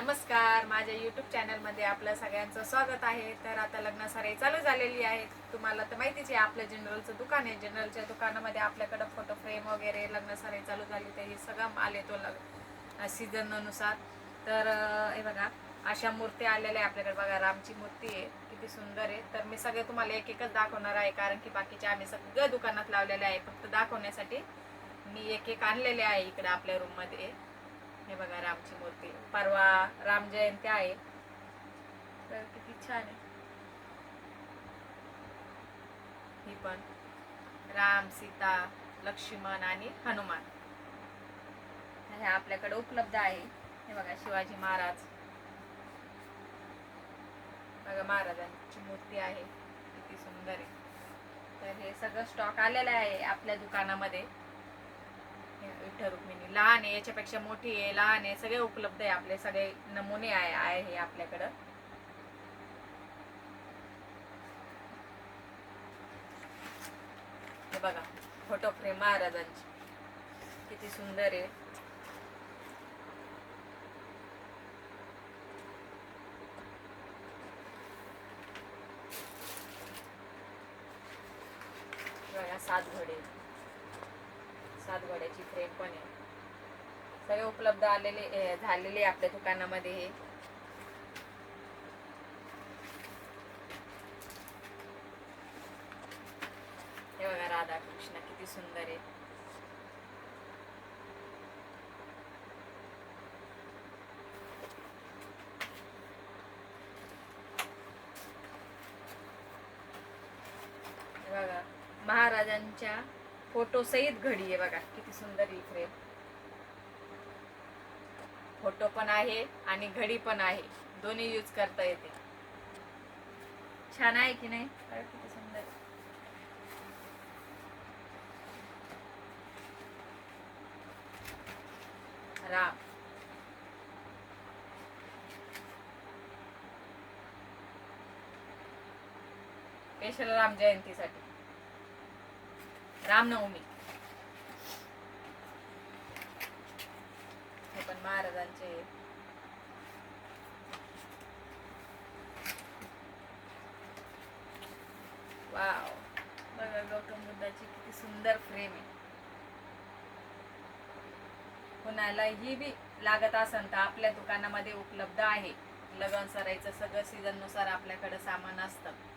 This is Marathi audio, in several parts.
नमस्कार, माझ्या यूट्यूब चॅनलमध्ये आपलं सगळ्यांचं स्वागत आहे. तर आता लग्न सराई चालू झालेली आहे. तुम्हाला तर माहितीच आहे, आपलं जनरलचं दुकान आहे. जनरलच्या दुकानामध्ये आपल्याकडं फोटो फ्रेम वगैरे लग्न सराई चालू झाली तर हे सगळं माल येतो सीझननुसार. तर हे बघा, अशा मूर्ती आलेल्या आहे आपल्याकडे. बघा, रामची मूर्ती आहे, किती सुंदर आहे. तर मी सगळे तुम्हाला एक एकच दाखवणार आहे, कारण की बाकीचे आम्ही सगळं दुकानात लावलेले आहे. फक्त दाखवण्यासाठी मी एक एक आणलेले आहे इकडे आपल्या रूममध्ये. हे बघा, रामची मूर्ती. परवा राम जयंती आहे, तर किती छान आहे. ही पण राम, सीता, लक्ष्मण आणि हनुमान हे आपल्याकडे उपलब्ध आहे. हे बघा, शिवाजी महाराज. बघा, महाराजांची मूर्ती आहे, किती सुंदर आहे. तर हे सगळं स्टॉक आलेलं आहे आपल्या दुकानामध्ये. विठ्ठल रुक्मिणी लहान आहे, याच्यापेक्षा मोठी आहे, लहान आहे, सगळे उपलब्ध आहे. आपले सगळे नमुने आहे हे आपल्याकडं. हे बघा, फोटो फ्रेम महाराजांची किती सुंदर आहे. बघा, सात घोड्याची फ्रेम पण आहे. सगळे उपलब्ध झालेले आपल्या दुकानामध्ये. हे बघा, राधा कृष्ण किती सुंदर आहे. बघा, महाराजांच्या फोटो सहित घडी आहे. बघा, किती सुंदर ही फ्रेम. फोटो पण आहे आणि घडी पण आहे, दोन्ही यूज करता येते. छान आहे की नाही? किती सुंदर. राम, स्पेशल राम जयंतीसाठी, रामनवमी. हे पण महाराजांचे. वाव, बघा, गौतम बुद्धाची किती सुंदर फ्रेम आहे. कुणालाही बी लागत असेल तर आपल्या दुकानामध्ये उपलब्ध आहे. लग्न सराईचं सगळं सीझन नुसार आपल्याकडे सामान असतं.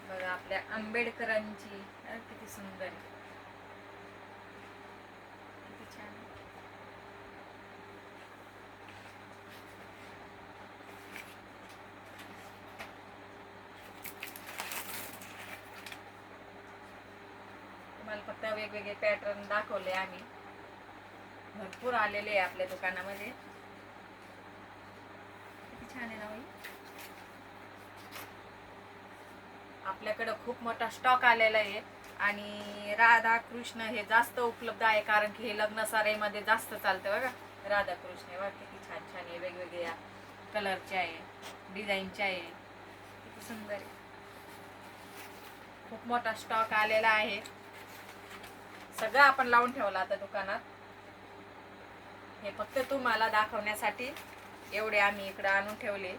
बघा, आपल्या आंबेडकरांची किती सुंदर आहे, किती छान. तुम्हाला फक्त वेगवेगळे पॅटर्न दाखवले आम्ही. भरपूर आलेले आहे आपल्या दुकानामध्ये. किती छान आहे ना बाई. आपल्याकडं खूप मोठा स्टॉक आलेला आहे. आणि राधा कृष्ण हे जास्त उपलब्ध आहे, कारण की हे लग्न सराईमध्ये जास्त चालतं. बघा, राधा कृष्ण बघा, किती छान छान आहे. वेगवेगळ्या कलरचे आहे, डिझाईनचे आहे, किती सुंदर आहे. खूप मोठा स्टॉक आलेला आहे. सगळं आपण लावून ठेवलं आता दुकानात. हे फक्त तुम्हाला दाखवण्यासाठी एवढे आम्ही इकडे आणून ठेवले.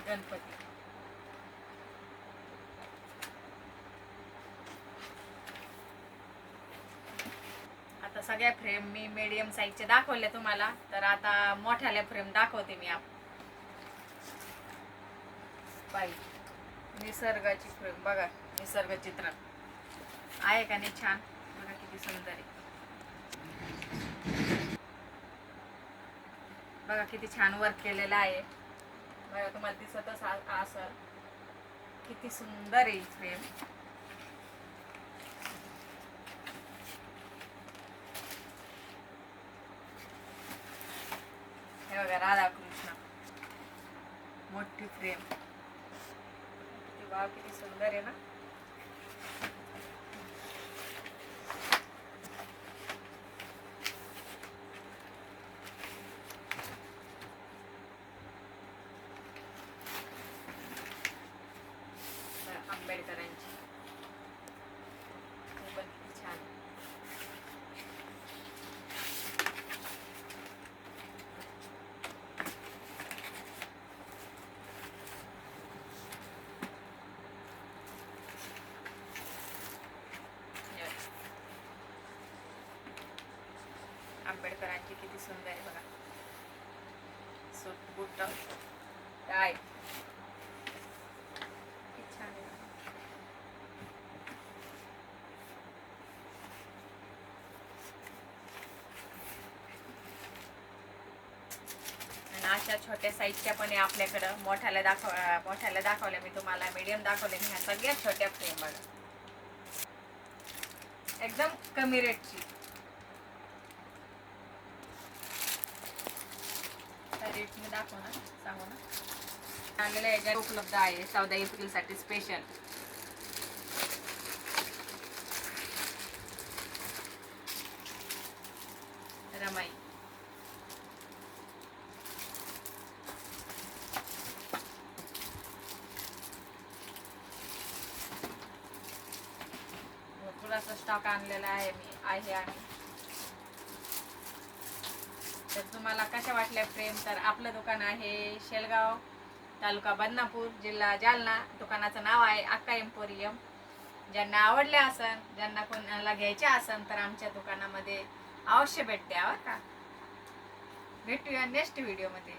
गणपती. आता सगळ्या फ्रेम मी मीडियम साईजचे दाखवले तुम्हाला. तर आता मोठ्याल्या फ्रेम दाखवते मी. बाई, निसर्गाची फ्रेम बघा, निसर्ग चित्र आहे का नाही छान. बघा, किती सुंदर आहे. बघा, किती छान वर्क केलेलं आहे. बघा, तुम्हाला दिसतच असेल किती सुंदर आहे फ्रेम. हे बघा, राधाकृष्ण मोठी फ्रेम. वाव, किती सुंदर आहे ना. आंबेडकरांची. हे पण किती छान. आंबेडकरांची किती सुंदर आहे बघा. सूट बूट टाय किती छान आहे. आणि अशा छोट्या साईजच्या पण आहे आपल्याकडं. मोठ्याला दाखवल्या मी तुम्हाला, मीडियम दाखवले मी. ह्या सगळ्यात छोट्या फ्रेम बघा, एकदम कमी रेटची. रेट मी दाखव ना, सांगू ना. आलेल्या याच्यात उपलब्ध आहे 14 एप्रिलसाठी स्पेशल. रमाई भरपूर स्टॉक आणलेला आहे आणि तर तुम्हाला कशा वाटल्या फ्रेम, तर आपलं दुकान आहे शेलगाव, तालुका बदनापूर, जिल्हा जालना. दुकानाचं नाव आहे अक्का एम्पोरियम. ज्यांना आवडले असन, ज्यांना कोणाला घ्यायचे असन, तर आमच्या दुकानामध्ये अवश्य भेट द्या. का भेटूया नेक्स्ट व्हिडिओमध्ये.